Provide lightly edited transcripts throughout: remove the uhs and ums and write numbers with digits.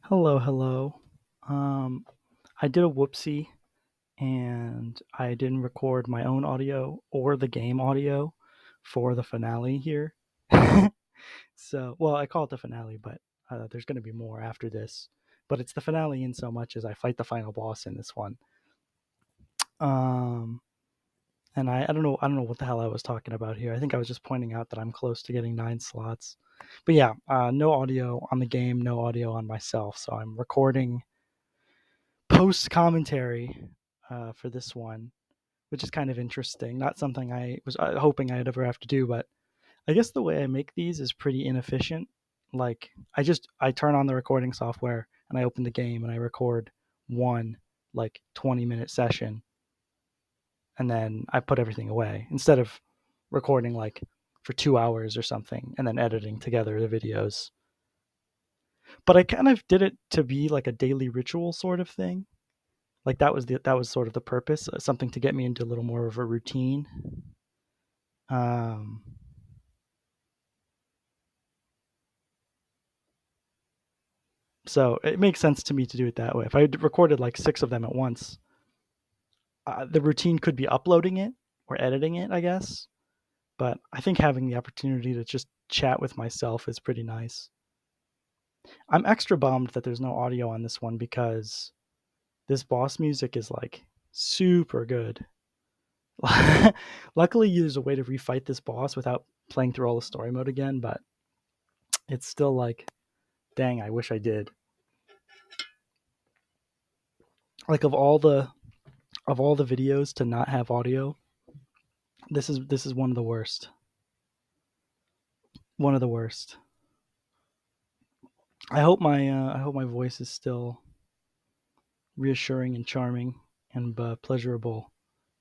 Hello, hello. Um, I did a whoopsie and I didn't record my own audio or the game audio for the finale here. So, well, I call it the finale, but there's going to be more after this. But it's the finale in so much as I fight the final boss in this one. Um, and I don't know what the hell I was talking about here. I think I was just pointing out that I'm close to getting 9 slots. But yeah, no audio on the game, no audio on myself. So I'm recording post commentary for this one, which is kind of interesting. Not something I was hoping I'd ever have to do, but I guess the way I make these is pretty inefficient. Like I turn on the recording software and I open the game and I record one like 20-minute session and then I put everything away instead of recording like for 2 hours or something and then editing together the videos. But I kind of did it to be like a daily ritual sort of thing. Like that was sort of the purpose, something to get me into a little more of a routine. Um, so it makes sense to me to do it that way. If I had recorded like 6 of them at once, the routine could be uploading it or editing it, I guess. But I think having the opportunity to just chat with myself is pretty nice. I'm extra bummed that there's no audio on this one because this boss music is like super good. Luckily, there's a way to refight this boss without playing through all the story mode again, but it's still like, dang, I wish I did. Like of all the videos to not have audio, this is one of the worst. One of the worst. I hope my voice is still reassuring and charming and pleasurable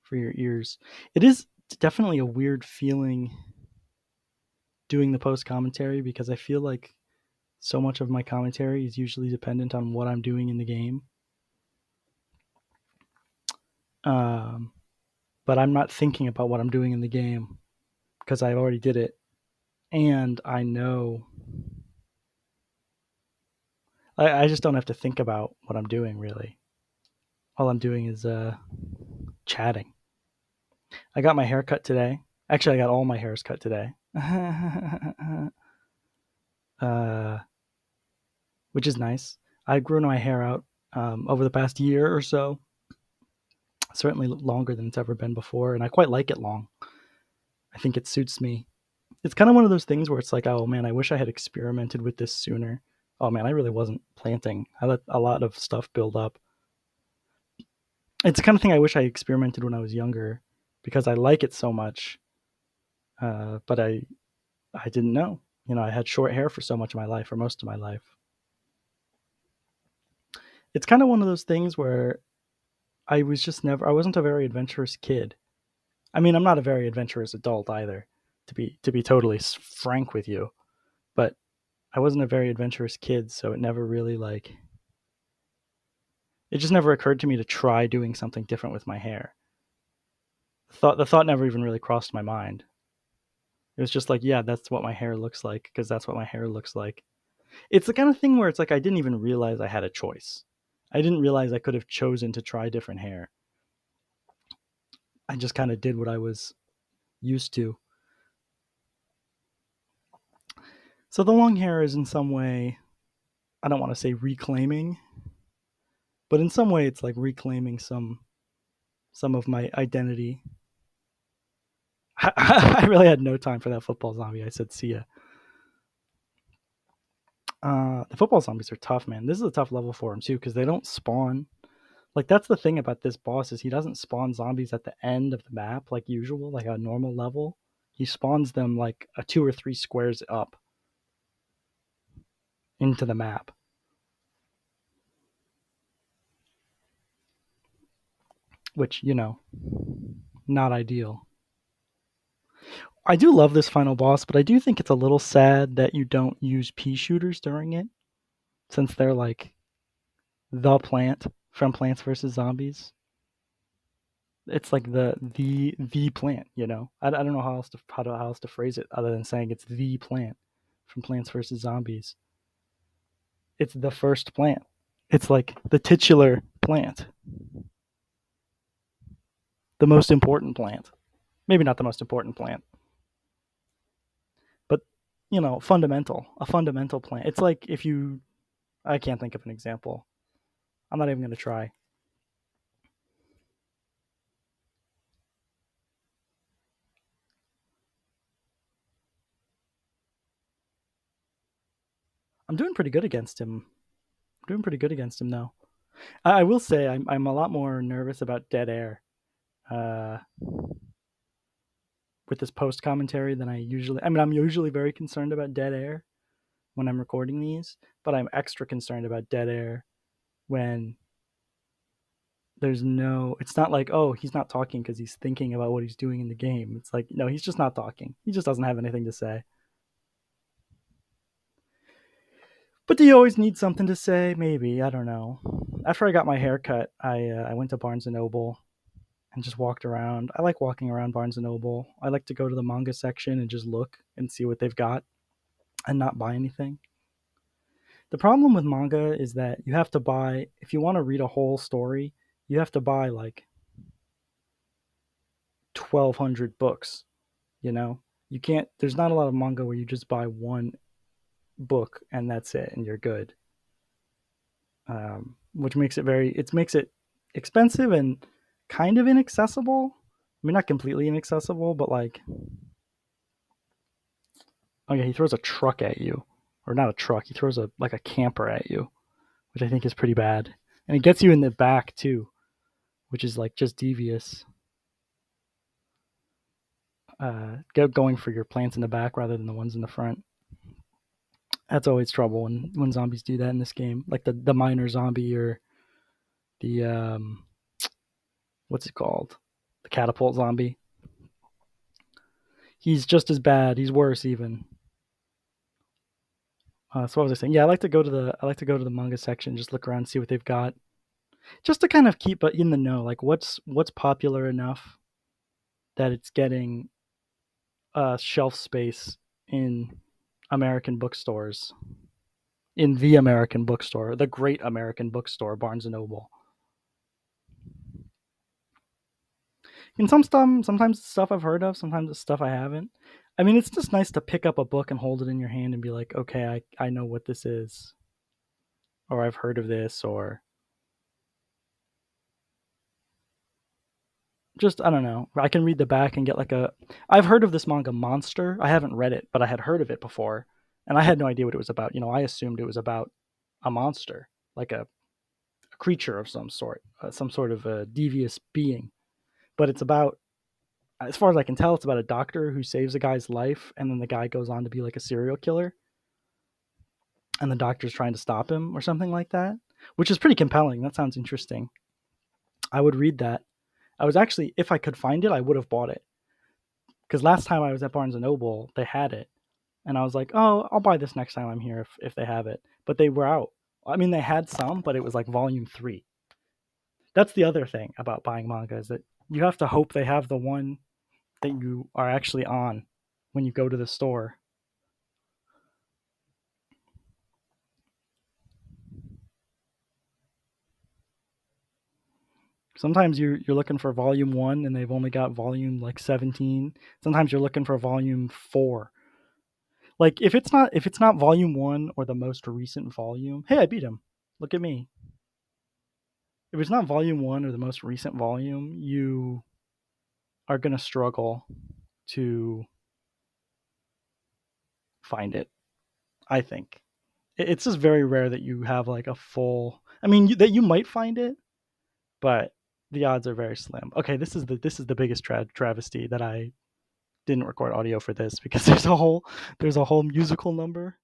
for your ears. It is definitely a weird feeling doing the post commentary because I feel like so much of my commentary is usually dependent on what I'm doing in the game. Um, but I'm not thinking about what I'm doing in the game because I already did it, and I know I just don't have to think about what I'm doing really. All I'm doing is chatting. I got my hair cut today. Actually, I got all my hairs cut today, uh, which is nice. I've grown my hair out over the past year or so, certainly longer than it's ever been before, and I quite like it long. I think it suits me. It's kind of one of those things where it's like, oh man, I wish I had experimented with this sooner. Oh man, I really wasn't planting. I let a lot of stuff build up. It's the kind of thing I wish I experimented when I was younger because I like it so much. But I didn't know. I had short hair for so much of my life, or most of my life. It's kind of one of those things where I wasn't a very adventurous kid. I mean, I'm not a very adventurous adult either, to be totally frank with you. But I wasn't a very adventurous kid, so it just never occurred to me to try doing something different with my hair. The thought never even really crossed my mind. It was just like, yeah, that's what my hair looks like because that's what my hair looks like. It's the kind of thing where it's like I didn't even realize I had a choice. I didn't realize I could have chosen to try different hair. I just kind of did what I was used to. So the long hair is in some way, I don't want to say reclaiming, but in some way it's like reclaiming some of my identity. I really had no time for that football zombie. I said, see ya. The football zombies are tough, man. This is a tough level for him too because they don't spawn. Like that's the thing about this boss is he doesn't spawn zombies at the end of the map like usual, like a normal level. He spawns them like a 2 or 3 squares up into the map, which not ideal. I do love this final boss, but I do think it's a little sad that you don't use pea shooters during it, since they're like the plant from Plants vs Zombies. It's like the plant, I don't know how else to phrase it other than saying it's the plant from Plants vs Zombies. It's the first plant. It's like the titular plant, the most important plant. Maybe not the most important plant, but a fundamental plant. It's like if you, I can't think of an example. I'm not even going to try. I'm doing pretty good against him. I'm doing pretty good against him now. I will say I'm a lot more nervous about dead air uh, with this post commentary than I usually. I mean, I'm usually very concerned about dead air when I'm recording these, but I'm extra concerned about dead air when there's no. It's not like, oh, he's not talking because he's thinking about what he's doing in the game. It's like, no, he's just not talking. He just doesn't have anything to say. But do you always need something to say? Maybe, I don't know. After I got my hair cut, I went to Barnes and Noble and just walked around. I like walking around Barnes and Noble. I like to go to the manga section and just look and see what they've got and not buy anything. The problem with manga is that you have to buy, if you want to read a whole story, you have to buy like 1,200 books, you know? You can't, there's not a lot of manga where you just buy one book and that's it and you're good. Which makes it it makes it expensive and kind of inaccessible. I mean, not completely inaccessible, but like, oh yeah, he throws a truck at you, or not a truck. He throws a like a camper at you, which I think is pretty bad, and it gets you in the back too, which is like just devious. Going for your plants in the back rather than the ones in the front. That's always trouble when zombies do that in this game, like the miner zombie or the what's it called, the catapult zombie. He's just as bad. He's worse even. So what was I saying? Yeah, I like to go to the manga section, just look around, see what they've got, just to kind of keep in the know. Like what's popular enough that it's getting shelf space in American bookstores, in the American bookstore, the great American bookstore, Barnes and Noble. And sometimes it's stuff I've heard of, sometimes it's stuff I haven't. I mean, it's just nice to pick up a book and hold it in your hand and be like, okay, I know what this is, or I've heard of this, or just I don't know. I can read the back and get like a. I've heard of this manga Monster. I haven't read it, but I had heard of it before, and I had no idea what it was about. I assumed it was about a monster, like a creature of some sort of a devious being. But it's about, as far as I can tell, it's about a doctor who saves a guy's life, and then the guy goes on to be like a serial killer, and the doctor's trying to stop him or something like that, which is pretty compelling. That sounds interesting. I would read that. I was actually, if I could find it, I would have bought it because last time I was at Barnes and Noble, they had it, and I was like, oh, I'll buy this next time I'm here if they have it. But they were out. I mean, they had some, but it was like volume 3. That's the other thing about buying manga is that you have to hope they have the one that you are actually on when you go to the store. Sometimes you're looking for volume 1 and they've only got volume like 17. Sometimes you're looking for volume 4. Like if it's not volume 1 or the most recent volume, hey, I beat him. Look at me. If it's not volume 1 or the most recent volume, you are going to struggle to find it, I think. It's just very rare that you have like a full, I mean, that you might find it, but the odds are very slim. Okay, this is the biggest travesty that I didn't record audio for this because there's a whole musical number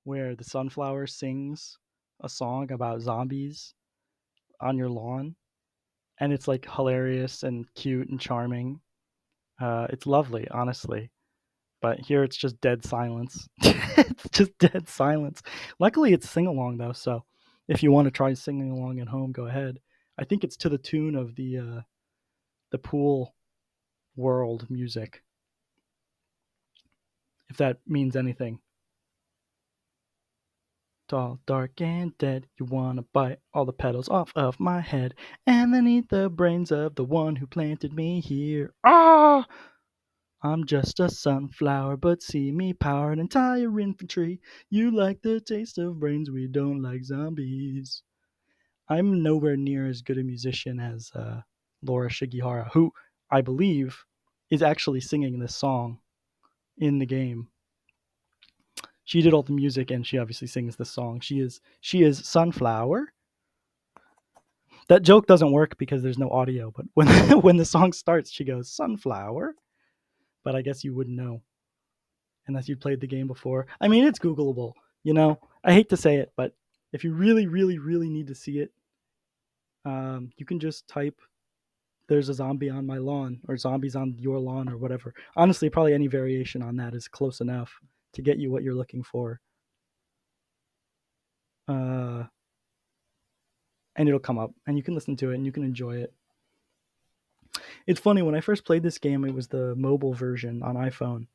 where the sunflower sings a song about zombies on your lawn, and it's like hilarious and cute and charming. It's lovely, honestly. But here it's just dead silence. It's just dead silence. Luckily, it's sing along though, so if you want to try singing along at home, go ahead. I think it's to the tune of the pool world music, if that means anything. Tall, dark, and dead. You wanna bite all the petals off of my head and then eat the brains of the one who planted me here. Ah! I'm just a sunflower, but see me power an entire infantry. You like the taste of brains, we don't like zombies. I'm nowhere near as good a musician as Laura Shigihara, who I believe is actually singing this song in the game. She did all the music and she obviously sings the song. She is Sunflower. That joke doesn't work because there's no audio, but when when the song starts, she goes Sunflower. But I guess you wouldn't know unless you played the game before. I mean, it's Googleable. I hate to say it, but if you really, really, really need to see it, you can just type "There's a zombie on my lawn" or "Zombies on your lawn" or whatever. Honestly, probably any variation on that is close enough to get you what you're looking for. Uh, and it'll come up, and you can listen to it, and you can enjoy it. It's funny, when I first played this game, it was the mobile version on iPhone,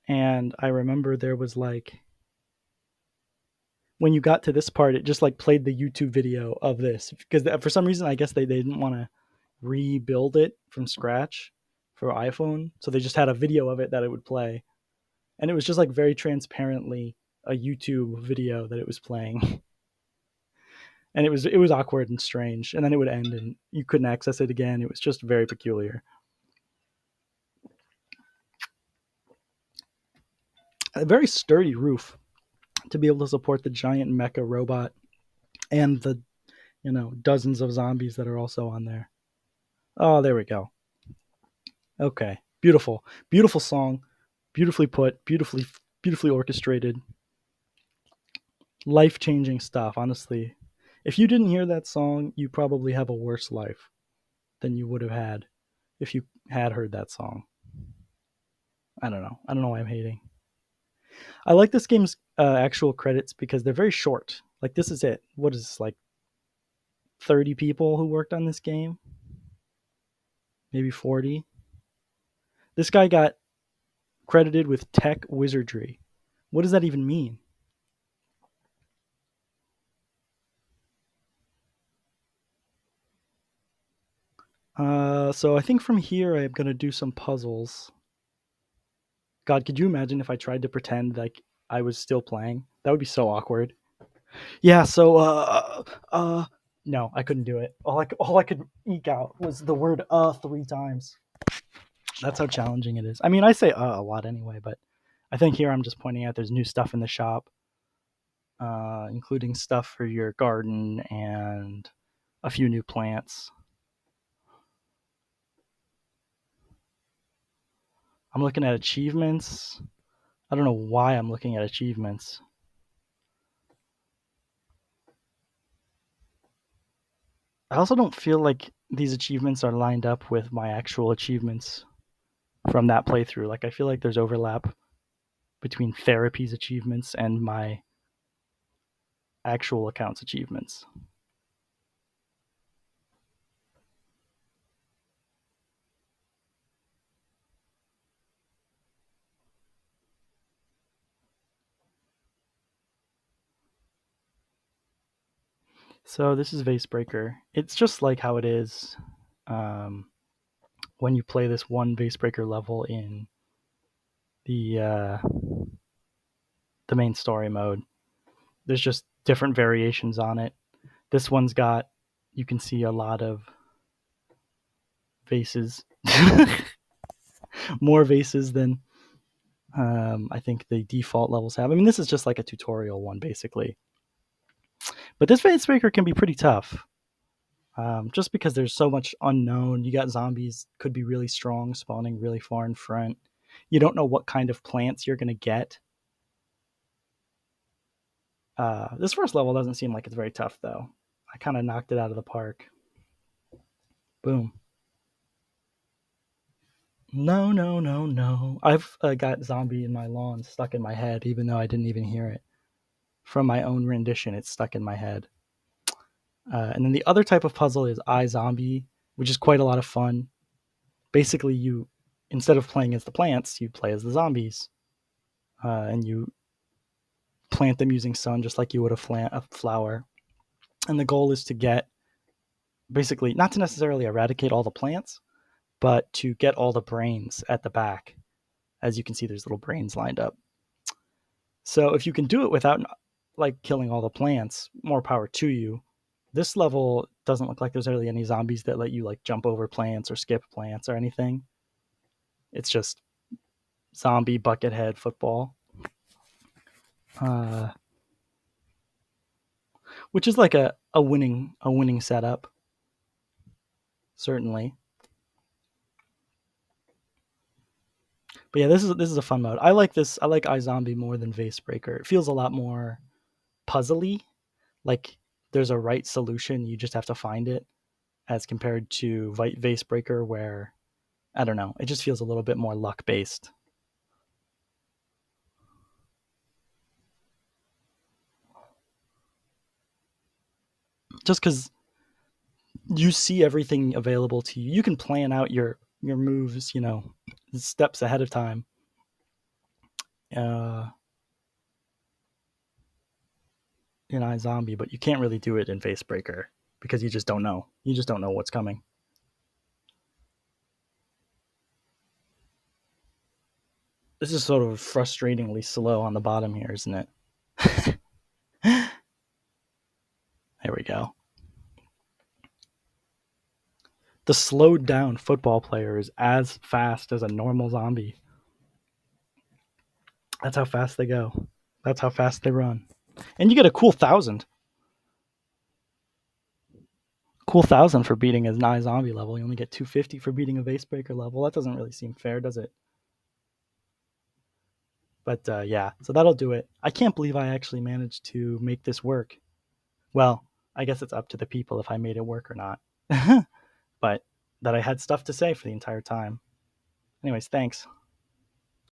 and I remember there was like when you got to this part, it just like played the YouTube video of this because for some reason I guess they didn't want to rebuild it from scratch for iPhone, so they just had a video of it that it would play, and it was just like very transparently a YouTube video that it was playing. And it was awkward and strange, and then it would end and you couldn't access it again. It was just very peculiar. A very sturdy roof to be able to support the giant mecha robot and the dozens of zombies that are also on there. Oh, there we go. Okay, beautiful, beautiful song, beautifully put, beautifully orchestrated, life changing stuff. Honestly, if you didn't hear that song, you probably have a worse life than you would have had if you had heard that song. I don't know. I don't know why I'm hating. I like this game's actual credits because they're very short. Like, this is it. What is this, like 30 people who worked on this game? Maybe 40. This guy got credited with tech wizardry. What does that even mean? So I think from here I'm gonna do some puzzles. God, could you imagine if I tried to pretend like I was still playing? That would be so awkward. Yeah. So no, I couldn't do it. All I could eke out was the word 3 times. That's how challenging it is. I mean, I say a lot anyway, but I think here I'm just pointing out there's new stuff in the shop, including stuff for your garden and a few new plants. I'm looking at achievements. I don't know why I'm looking at achievements. I also don't feel like these achievements are lined up with my actual achievements from that playthrough. Like, I feel like there's overlap between Therapy's achievements and my actual account's achievements. So this is Vasebreaker. It's just like how it is um, when you play this one Vasebreaker level in the main story mode. There's just different variations on it. This one's got, you can see a lot of vases, more vases than I think the default levels have. I mean, this is just like a tutorial one basically, but this Vasebreaker can be pretty tough. Just because there's so much unknown. You got zombies, could be really strong, spawning really far in front. You don't know what kind of plants you're going to get. This first level doesn't seem like it's very tough, though. I kind of knocked it out of the park. Boom. No, no, no, no. I've got zombie in my lawn stuck in my head, even though I didn't even hear it. From my own rendition, it's stuck in my head. And then the other type of puzzle is iZombie, which is quite a lot of fun. Basically, you, instead of playing as the plants, you play as the zombies, and you plant them using sun just like you would a flower. And the goal is to get basically not to necessarily eradicate all the plants, but to get all the brains at the back. As you can see, there's little brains lined up. So if you can do it without like killing all the plants, more power to you. This level doesn't look like there's really any zombies that let you like jump over plants or skip plants or anything. It's just zombie buckethead football, uh, which is like a winning setup, certainly. But yeah, this is a fun mode. I like this. I like iZombie more than Vasebreaker. It feels a lot more puzzly. Like there's a right solution, you just have to find it, as compared to Vasebreaker, where I don't know, it just feels a little bit more luck based. Just because you see everything available to you, you can plan out your moves, steps ahead of time. Uh, in iZombie, but you can't really do it in Facebreaker because you just don't know. You just don't know what's coming. This is sort of frustratingly slow on the bottom here, isn't it? There we go. The slowed down football player is as fast as a normal zombie. That's how fast they go. That's how fast they run. And you get a cool 1,000. Cool 1,000 for beating a nigh zombie level. You only get 250 for beating a Vasebreaker level. That doesn't really seem fair, does it? But yeah, so that'll do it. I can't believe I actually managed to make this work. Well, I guess it's up to the people if I made it work or not. But that I had stuff to say for the entire time. Anyways, thanks.